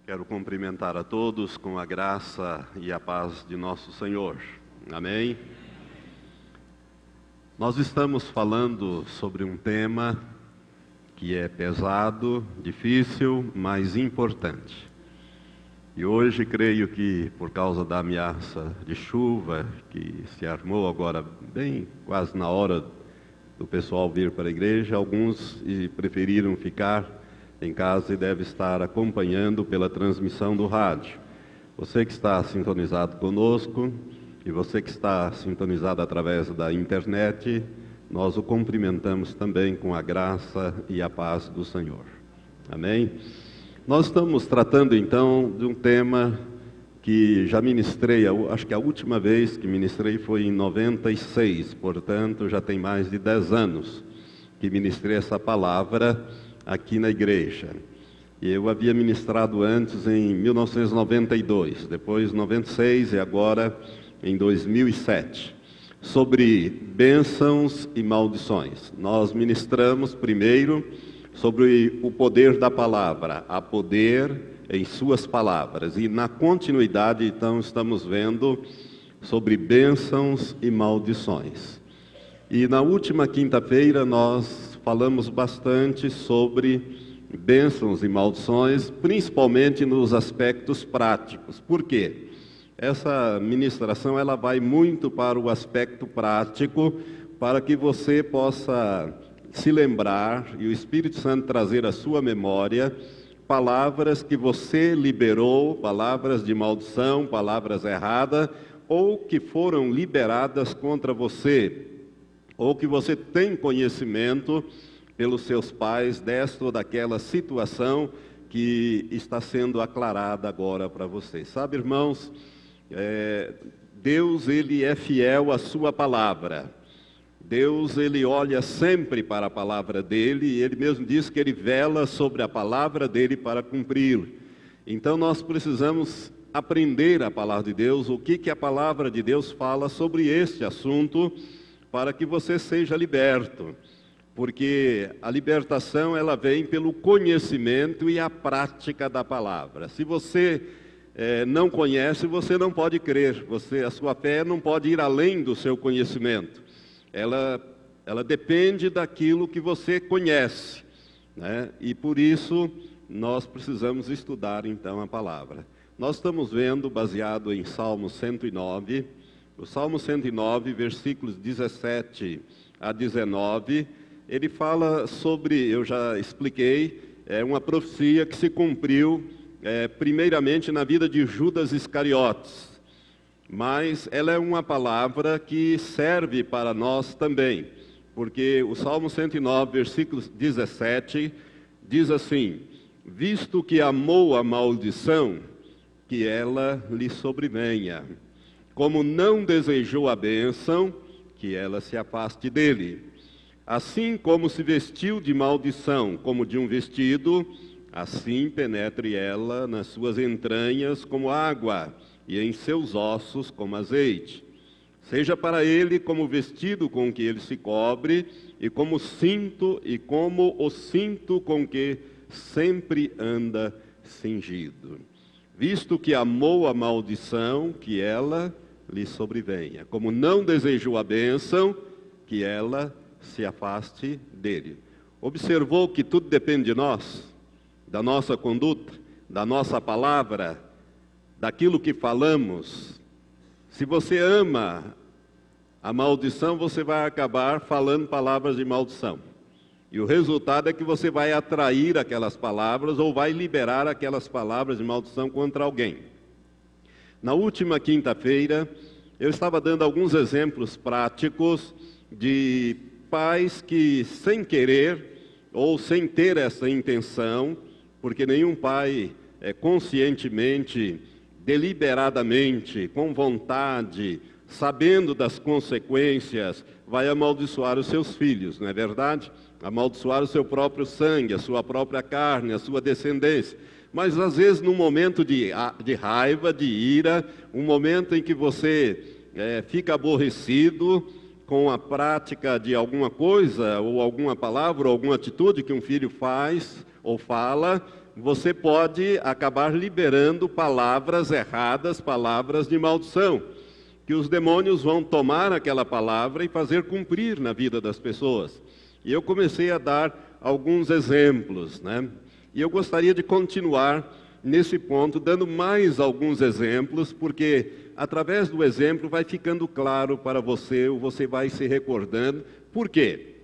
Quero cumprimentar a todos com a graça e a paz de nosso Senhor. Amém? Nós estamos falando sobre um tema que é pesado, difícil, mas importante. E hoje creio que por causa da ameaça de chuva que se armou agora bem quase na hora do pessoal vir para a igreja, alguns preferiram ficar em casa e deve estar acompanhando pela transmissão do rádio. Você que está sintonizado conosco e você que está sintonizado através da internet, nós o cumprimentamos também com a graça e a paz do Senhor. Amém? Nós estamos tratando então de um tema que já ministrei, acho que a última vez que ministrei foi em 96, portanto já tem mais de 10 anos que ministrei essa palavra aqui na igreja. E eu havia ministrado antes em 1992, depois 96 e agora em 2007, sobre bênçãos e maldições. Nós ministramos primeiro sobre o poder da palavra, há poder em suas palavras. E na continuidade, então, estamos vendo sobre bênçãos e maldições. E na última quinta-feira nós falamos bastante sobre bênçãos e maldições, principalmente nos aspectos práticos. Por quê? Essa ministração ela vai muito para o aspecto prático, para que você possa se lembrar e o Espírito Santo trazer à sua memória palavras que você liberou, palavras de maldição, palavras erradas, ou que foram liberadas contra você, ou que você tem conhecimento pelos seus pais desta ou daquela situação que está sendo aclarada agora para vocês. Sabe, irmãos, Deus ele é fiel à sua palavra. Deus ele olha sempre para a palavra dele e ele mesmo diz que ele vela sobre a palavra dele para cumprir. Então nós precisamos aprender a palavra de Deus, o que a palavra de Deus fala sobre este assunto, para que você seja liberto, porque a libertação ela vem pelo conhecimento e a prática da palavra. Se você não conhece, você não pode crer, a sua fé não pode ir além do seu conhecimento, ela depende daquilo que você conhece, né? E por isso nós precisamos estudar então a palavra. Nós estamos vendo, baseado em Salmo 109, o Salmo 109, versículos 17 a 19, ele fala sobre, eu já expliquei, uma profecia que se cumpriu primeiramente na vida de Judas Iscariotes, mas ela é uma palavra que serve para nós também, porque o Salmo 109, versículo 17, diz assim: visto que amou a maldição, que ela lhe sobrevenha. Como não desejou a bênção, que ela se afaste dele. Assim como se vestiu de maldição, como de um vestido, assim penetre ela nas suas entranhas como água, e em seus ossos como azeite. Seja para ele como o vestido com que ele se cobre, e como o cinto com que sempre anda cingido. Visto que amou a maldição, que ela lhe sobrevenha. Como não desejou a bênção, que ela se afaste dele. Observou que tudo depende de nós, da nossa conduta, da nossa palavra, daquilo que falamos. Se você ama a maldição, você vai acabar falando palavras de maldição. E o resultado é que você vai atrair aquelas palavras ou vai liberar aquelas palavras de maldição contra alguém. Na última quinta-feira, eu estava dando alguns exemplos práticos de pais que, sem querer ou sem ter essa intenção, porque nenhum pai conscientemente, deliberadamente, com vontade, sabendo das consequências, vai amaldiçoar os seus filhos, não é verdade? Amaldiçoar o seu próprio sangue, a sua própria carne, a sua descendência. Mas às vezes num momento de raiva, de ira, um momento em que você fica aborrecido com a prática de alguma coisa, ou alguma palavra, ou alguma atitude que um filho faz ou fala, você pode acabar liberando palavras erradas, palavras de maldição, que os demônios vão tomar aquela palavra e fazer cumprir na vida das pessoas. E eu comecei a dar alguns exemplos, né? E eu gostaria de continuar nesse ponto, dando mais alguns exemplos, porque através do exemplo vai ficando claro para você, ou você vai se recordando. Por quê?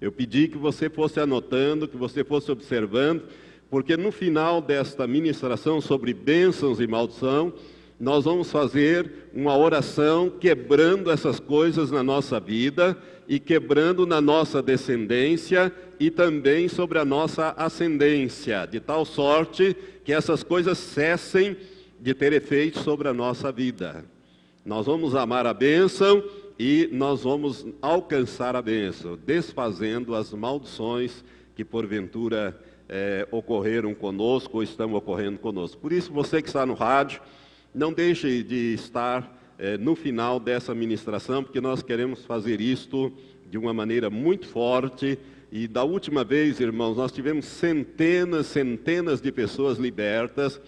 Eu pedi que você fosse anotando, que você fosse observando, porque no final desta ministração sobre bênçãos e maldição, nós vamos fazer uma oração quebrando essas coisas na nossa vida e quebrando na nossa descendência e também sobre a nossa ascendência, de tal sorte que essas coisas cessem de ter efeito sobre a nossa vida. Nós vamos amar a bênção e nós vamos alcançar a bênção, desfazendo as maldições que porventura ocorreram conosco ou estão ocorrendo conosco. Por isso, você que está no rádio, não deixe de estar no final dessa ministração, porque nós queremos fazer isto de uma maneira muito forte. E da última vez, irmãos, nós tivemos centenas de pessoas libertas,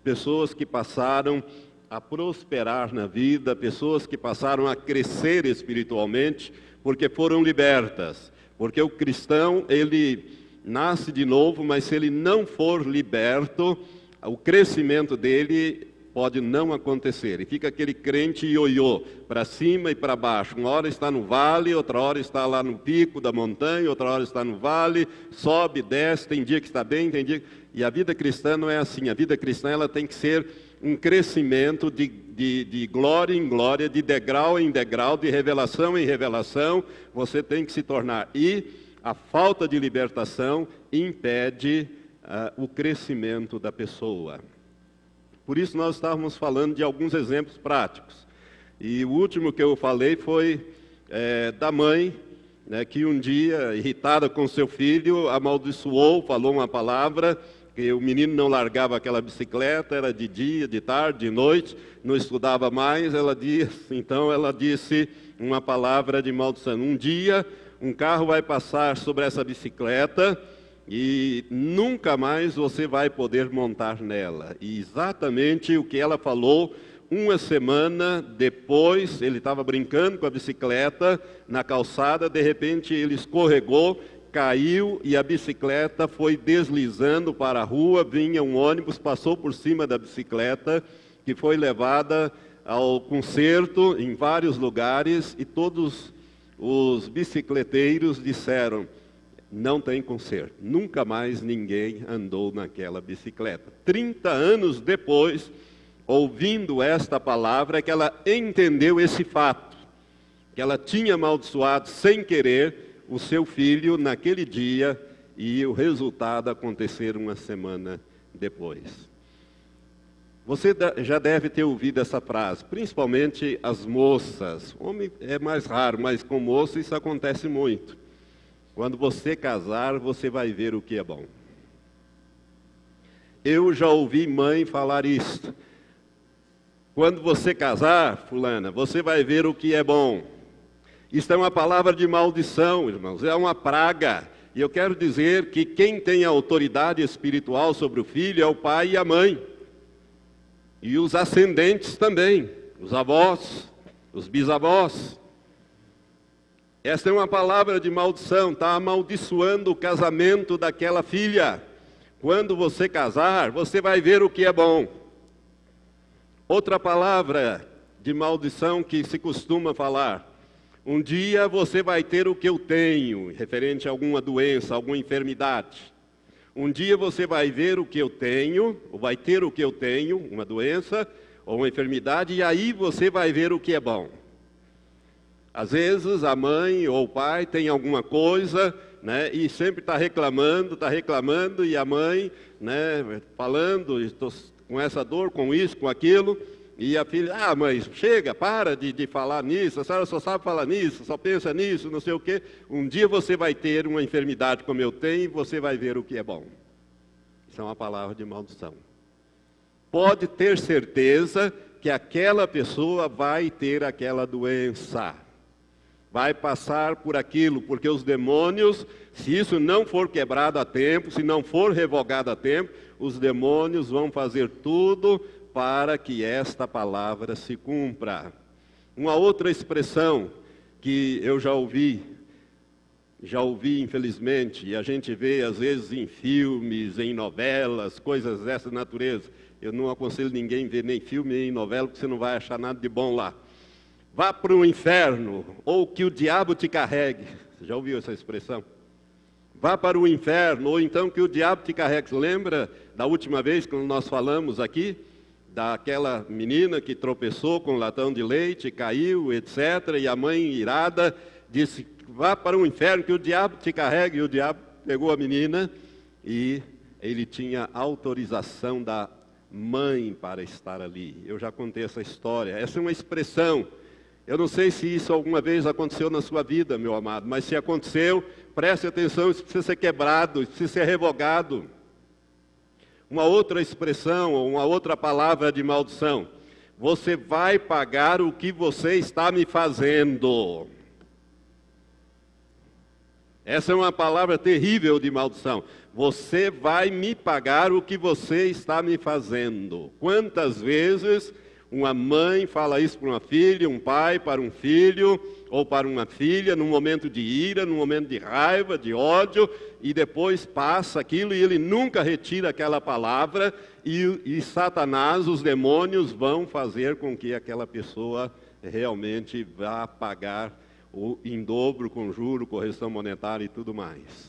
pessoas que passaram a prosperar na vida, pessoas que passaram a crescer espiritualmente, porque foram libertas. Porque o cristão, ele nasce de novo, mas se ele não for liberto, o crescimento dele pode não acontecer. E fica aquele crente ioiô, para cima e para baixo. Uma hora está no vale, outra hora está lá no pico da montanha, outra hora está no vale, sobe, desce, tem dia que está bem, tem dia... E a vida cristã não é assim. A vida cristã ela tem que ser um crescimento de glória em glória, de degrau em degrau, de revelação em revelação. Você tem que se tornar. E a falta de libertação impede o crescimento da pessoa. Por isso nós estávamos falando de alguns exemplos práticos. E o último que eu falei foi da mãe, né, que um dia, irritada com seu filho, amaldiçoou, falou uma palavra, que o menino não largava aquela bicicleta, era de dia, de tarde, de noite, não estudava mais. Então ela disse uma palavra de maldição. Um dia, um carro vai passar sobre essa bicicleta e nunca mais você vai poder montar nela. E exatamente o que ela falou, uma semana depois, ele estava brincando com a bicicleta na calçada, de repente ele escorregou, caiu e a bicicleta foi deslizando para a rua, vinha um ônibus, passou por cima da bicicleta, que foi levada ao conserto em vários lugares, e todos os bicicleteiros disseram: não tem conserto. Nunca mais ninguém andou naquela bicicleta. 30 anos depois, ouvindo esta palavra, é que ela entendeu esse fato, que ela tinha amaldiçoado sem querer o seu filho naquele dia, e o resultado aconteceu uma semana depois. Você já deve ter ouvido essa frase, principalmente as moças. Homem é mais raro, mas com moça isso acontece muito. Quando você casar, você vai ver o que é bom. Eu já ouvi mãe falar isso. Quando você casar, fulana, você vai ver o que é bom. Isso é uma palavra de maldição, irmãos, é uma praga. E eu quero dizer que quem tem autoridade espiritual sobre o filho é o pai e a mãe. E os ascendentes também, os avós, os bisavós. Esta é uma palavra de maldição, está amaldiçoando o casamento daquela filha. Quando você casar, você vai ver o que é bom. Outra palavra de maldição que se costuma falar: um dia você vai ter o que eu tenho, referente a alguma doença, alguma enfermidade. Um dia você vai ver o que eu tenho, ou vai ter o que eu tenho, uma doença ou uma enfermidade, e aí você vai ver o que é bom. Às vezes a mãe ou o pai tem alguma coisa, né, e sempre está reclamando, e a mãe, né, falando: estou com essa dor, com isso, com aquilo. E a filha: ah, mãe, chega, para de falar nisso, a senhora só sabe falar nisso, só pensa nisso, não sei o quê. Um dia você vai ter uma enfermidade como eu tenho, e você vai ver o que é bom. Isso é uma palavra de maldição. Pode ter certeza que aquela pessoa vai ter aquela doença. vai passar por aquilo, porque os demônios, se isso não for quebrado a tempo, se não for revogado a tempo, os demônios vão fazer tudo para que esta palavra se cumpra. Uma outra expressão que eu já ouvi infelizmente, e a gente vê às vezes em filmes, em novelas, coisas dessa natureza. Eu não aconselho ninguém a ver nem filme nem novela, porque você não vai achar nada de bom lá. Vá para o inferno, ou que o diabo te carregue. Você já ouviu essa expressão? Vá para o inferno, ou então que o diabo te carregue. Você lembra da última vez que nós falamos aqui? Daquela menina que tropeçou com um latão de leite, caiu, etc. E a mãe, irada, disse: vá para o inferno, que o diabo te carregue. E o diabo pegou a menina e ele tinha autorização da mãe para estar ali. Eu já contei essa história. Essa é uma expressão. Eu não sei se isso alguma vez aconteceu na sua vida, meu amado, mas se aconteceu, preste atenção, isso precisa ser quebrado, isso precisa ser revogado. Uma outra expressão, ou uma outra palavra de maldição: você vai pagar o que você está me fazendo. Essa é uma palavra terrível de maldição. Você vai me pagar o que você está me fazendo. Quantas vezes uma mãe fala isso para uma filha, um pai para um filho, ou para uma filha, num momento de ira, num momento de raiva, de ódio, e depois passa aquilo e ele nunca retira aquela palavra, e Satanás, os demônios, vão fazer com que aquela pessoa realmente vá pagar em dobro, com juro, correção monetária e tudo mais.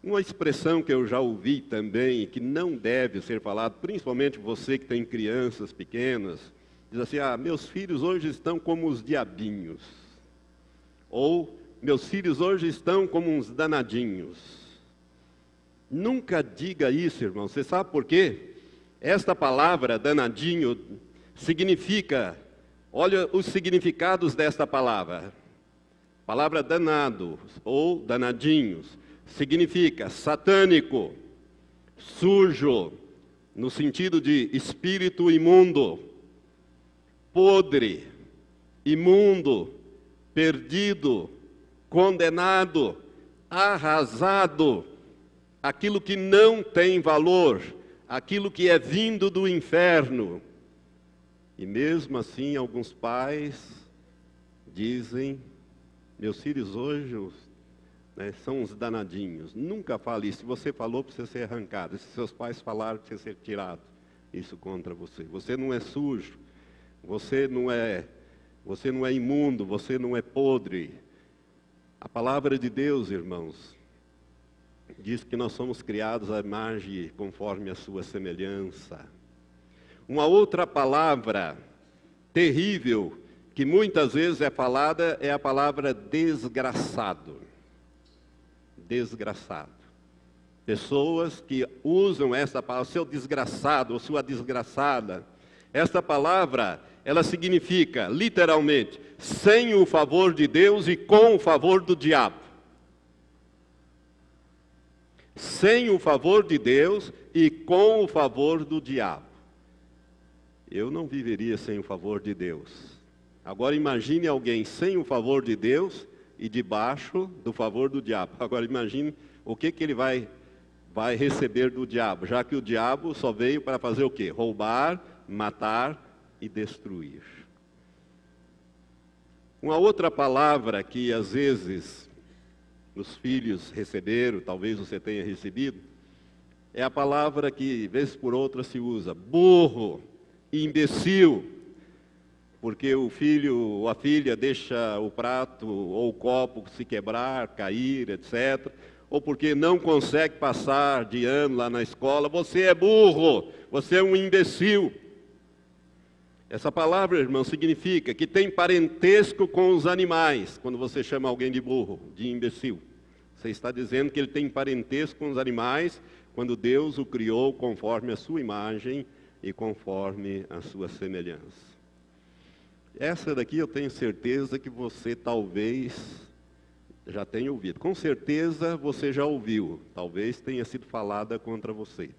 Uma expressão que eu já ouvi também, e que não deve ser falada, principalmente você que tem crianças pequenas, diz assim: meus filhos hoje estão como os diabinhos. Ou, meus filhos hoje estão como uns danadinhos. Nunca diga isso, irmão. Você sabe por quê? Esta palavra, danadinho, significa... Olha os significados desta palavra. Palavra danado ou danadinhos significa satânico, sujo, no sentido de espírito imundo, podre, imundo, perdido, condenado, arrasado, aquilo que não tem valor, aquilo que é vindo do inferno. E mesmo assim, alguns pais dizem: meus filhos hoje são uns danadinhos. Nunca fale isso. Se você falou, precisa ser arrancado. Se seus pais falaram, precisa ser tirado isso contra você. Você não é sujo, você não é imundo, você não é podre. A palavra de Deus, irmãos, diz que nós somos criados à imagem conforme a sua semelhança. Uma outra palavra terrível, que muitas vezes é falada, é a palavra desgraçado. Desgraçado. Pessoas que usam essa palavra, seu desgraçado ou sua desgraçada. Esta palavra, ela significa, literalmente, sem o favor de Deus e com o favor do diabo. Sem o favor de Deus e com o favor do diabo. Eu não viveria sem o favor de Deus. Agora imagine alguém sem o favor de Deus e debaixo do favor do diabo. Agora imagine o que ele vai receber do diabo, já que o diabo só veio para fazer o quê? Roubar, matar e destruir. Uma outra palavra que às vezes os filhos receberam, talvez você tenha recebido, é a palavra que, vez por outra, se usa: burro, imbecil, porque o filho ou a filha deixa o prato ou o copo se quebrar, cair, etc., ou porque não consegue passar de ano lá na escola. Você é burro, você é um imbecil. Essa palavra, irmão, significa que tem parentesco com os animais. Quando você chama alguém de burro, de imbecil, você está dizendo que ele tem parentesco com os animais, quando Deus o criou conforme a sua imagem e conforme a sua semelhança. Essa daqui eu tenho certeza que você talvez já tenha ouvido. Com certeza você já ouviu, talvez tenha sido falada contra você.